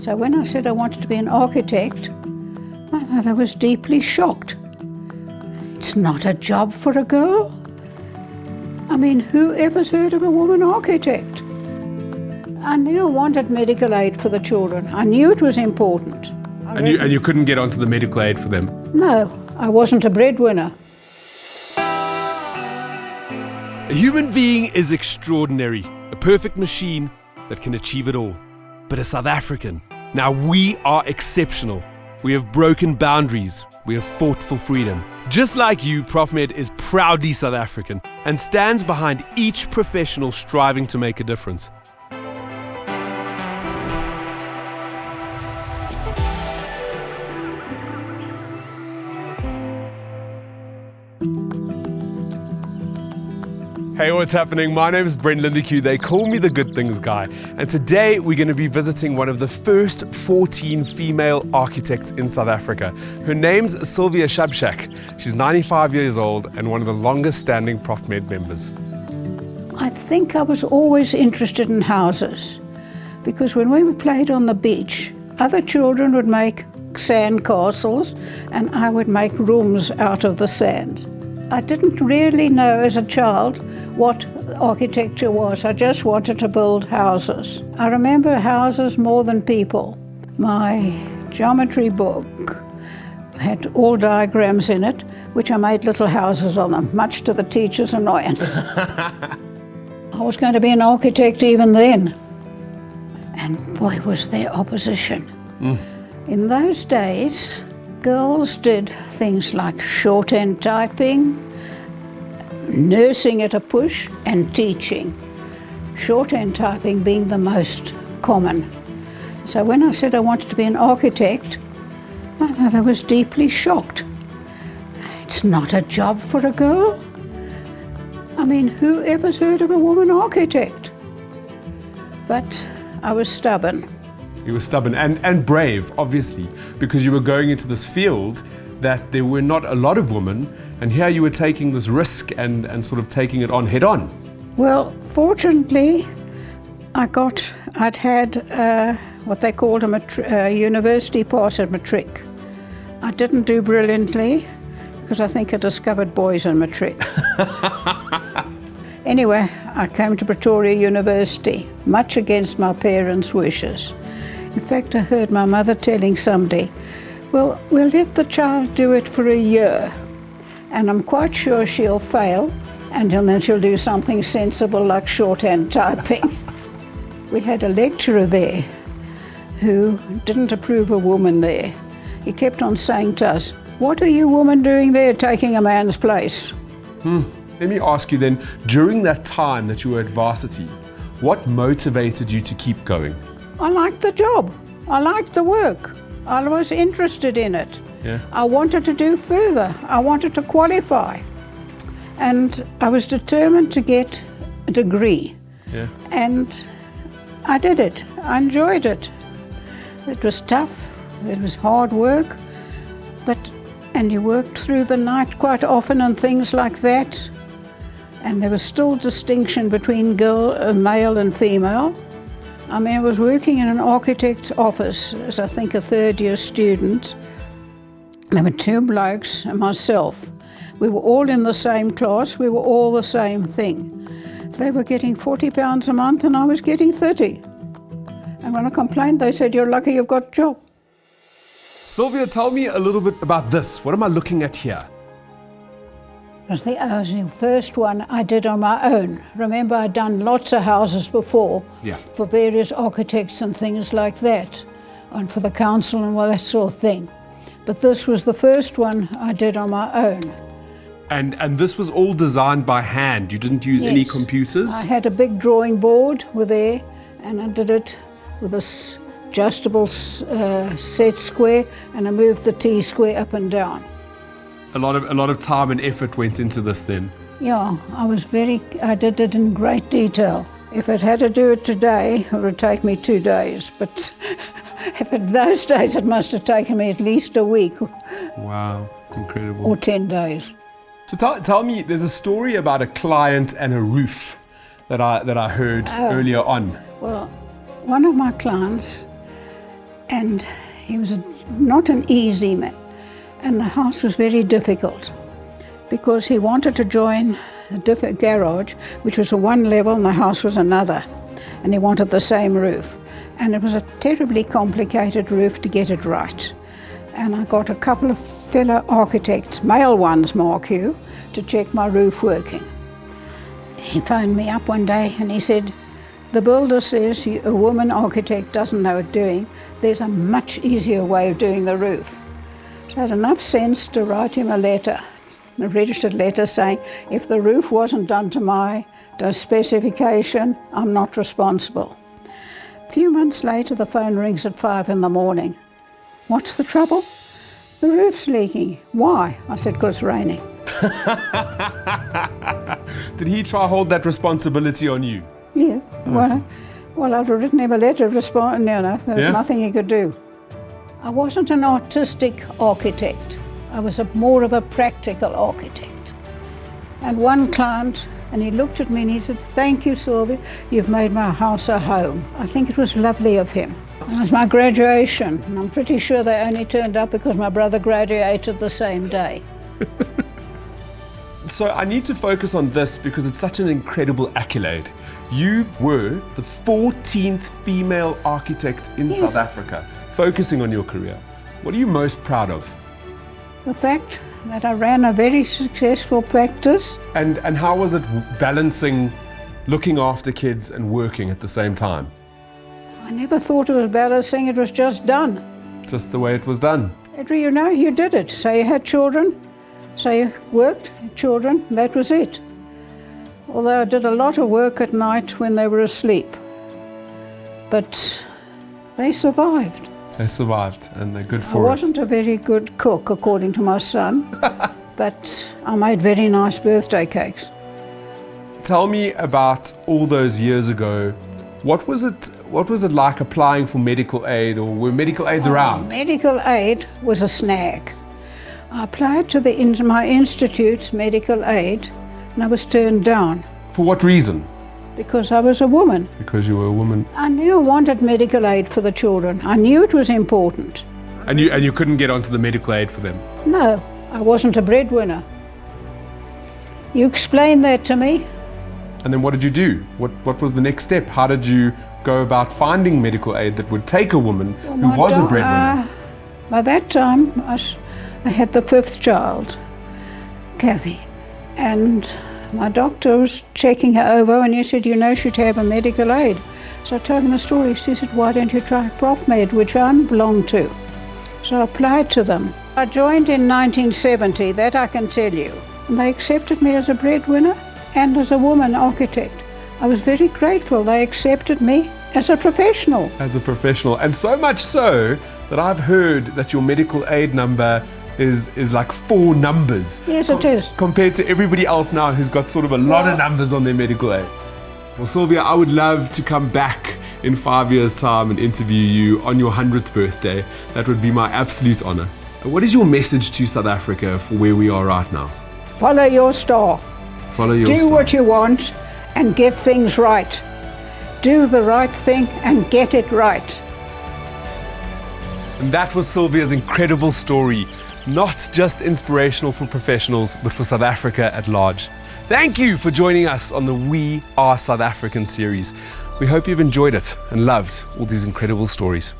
So when I said I wanted to be an architect, my mother was deeply shocked. It's not a job for a girl. I mean, who ever's heard of a woman architect? I knew I wanted medical aid for the children. I knew it was important. And you couldn't get onto the medical aid for them? No, I wasn't a breadwinner. A human being is extraordinary, a perfect machine that can achieve it all. But a South African, now we are exceptional. We have broken boundaries. We have fought for freedom. Just like you, Profmed is proudly South African and stands behind each professional striving to make a difference. Hey, what's happening? My name is Brent Lindeque. They call me the Good Things Guy. And today we're going to be visiting one of the first 14 female architects in South Africa. Her name's Sylvia Shapshak. She's 95 years old and one of the longest standing Profmed members. I think I was always interested in houses because when we played on the beach, other children would make sand castles and I would make rooms out of the sand. I didn't really know as a child what architecture was. I just wanted to build houses. I remember houses more than people. My geometry book had all diagrams in it, which I made little houses on them, much to the teacher's annoyance. I was going to be an architect even then. And boy, was there opposition. In those days, girls did things like shorthand typing, nursing at a push, and teaching. Shorthand typing being the most common. So when I said I wanted to be an architect, my mother was deeply shocked. It's not a job for a girl. I mean, who ever's heard of a woman architect? But I was stubborn. You were stubborn and brave, obviously, because you were going into this field that there were not a lot of women, and here you were taking this risk and sort of taking it on head on. Well, fortunately, I'd had what they called a university pass at matric. I didn't do brilliantly because I think I discovered boys in matric. Anyway, I came to Pretoria University, much against my parents' wishes. In fact, I heard my mother telling somebody, well, we'll let the child do it for a year, and I'm quite sure she'll fail, and then she'll do something sensible like shorthand typing. We had a lecturer there who didn't approve of women there. He kept on saying to us, what are you women doing there taking a man's place? Let me ask you then, during that time that you were at varsity, what motivated you to keep going? I liked the job. I liked the work. I was interested in it. Yeah. I wanted to do further. I wanted to qualify. And I was determined to get a degree. Yeah. And I did it. I enjoyed it. It was tough. It was hard work. And you worked through the night quite often and things like that. And there was still distinction between male and female. I mean, I was working in an architect's office as I think a third-year student. There were two blokes and myself. We were all in the same class. We were all the same thing. They were getting £40 a month and I was getting 30. And when I complained, they said, you're lucky you've got a job. Sylvia, tell me a little bit about this. What am I looking at here? It was the first one I did on my own. Remember, I'd done lots of houses before for various architects and things like that, and for the council and all that sort of thing. But this was the first one I did on my own. And this was all designed by hand? You didn't use any computers? I had a big drawing board with there, and I did it with this adjustable set square, and I moved the T-square up and down. A lot of time and effort went into this then. Yeah, I did it in great detail. If I'd had to do it today, it would take me 2 days, but if in those days it must have taken me at least a week. Wow, incredible. Or 10 days. So tell me, there's a story about a client and a roof that I heard earlier on. Well, one of my clients And he was not an easy man. And the house was very difficult because he wanted to join a garage, which was a one level and the house was another. And he wanted the same roof. And it was a terribly complicated roof to get it right. And I got a couple of fellow architects, male ones, mark you, to check my roof working. He phoned me up one day and he said, "The builder says a woman architect doesn't know what doing. There's a much easier way of doing the roof." So I had enough sense to write him a letter, a registered letter saying, if the roof wasn't done to my specification, I'm not responsible. A few months later, the phone rings at 5 in the morning. "What's the trouble?" "The roof's leaking." "Why?" I said, "'Cause it's raining." Did he try to hold that responsibility on you? Yeah, well, I'd written him a letter of response, there was nothing he could do. I wasn't an artistic architect. I was more of a practical architect. And one client, and he looked at me and he said, "Thank you, Sylvia, you've made my house a home." I think it was lovely of him. It was my graduation, and I'm pretty sure they only turned up because my brother graduated the same day. So I need to focus on this because it's such an incredible accolade. You were the 14th female architect in South Africa, focusing on your career. What are you most proud of? The fact that I ran a very successful practice. And how was it balancing looking after kids and working at the same time? I never thought it was balancing, it was just done. Just the way it was done? You did it. So you had children, so you worked, children, that was it. Although I did a lot of work at night when they were asleep. But they survived. They survived, and they're good for I wasn't a very good cook, according to my son, but I made very nice birthday cakes. Tell me about all those years ago. What was it like applying for medical aid, or were medical aids around? Medical aid was a snag. I applied to my institute's medical aid and I was turned down. For what reason? Because I was a woman. Because you were a woman. I knew I wanted medical aid for the children. I knew it was important. And you couldn't get onto the medical aid for them? No, I wasn't a breadwinner. You explained that to me. And then what did you do? What was the next step? How did you go about finding medical aid that would take a woman who was a breadwinner? By that time, I had the 5th child, Kathy, and my doctor was checking her over and he said, she'd have a medical aid. So I told him the story. She said, "Why don't you try Profmed, which I belong to?" So I applied to them. I joined in 1970, that I can tell you. And they accepted me as a breadwinner and as a woman architect. I was very grateful. They accepted me as a professional. As a professional. And so much so that I've heard that your medical aid number is like 4 numbers. Yes, it is. Compared to everybody else now who's got sort of a lot of numbers on their medical aid. Well, Sylvia, I would love to come back in 5 years' time and interview you on your 100th birthday. That would be my absolute honor. What is your message to South Africa for where we are right now? Follow your star. Follow your star. Do what you want and get things right. Do the right thing and get it right. And that was Sylvia's incredible story. Not just inspirational for professionals, but for South Africa at large. Thank you for joining us on the We Are South African series. We hope you've enjoyed it and loved all these incredible stories.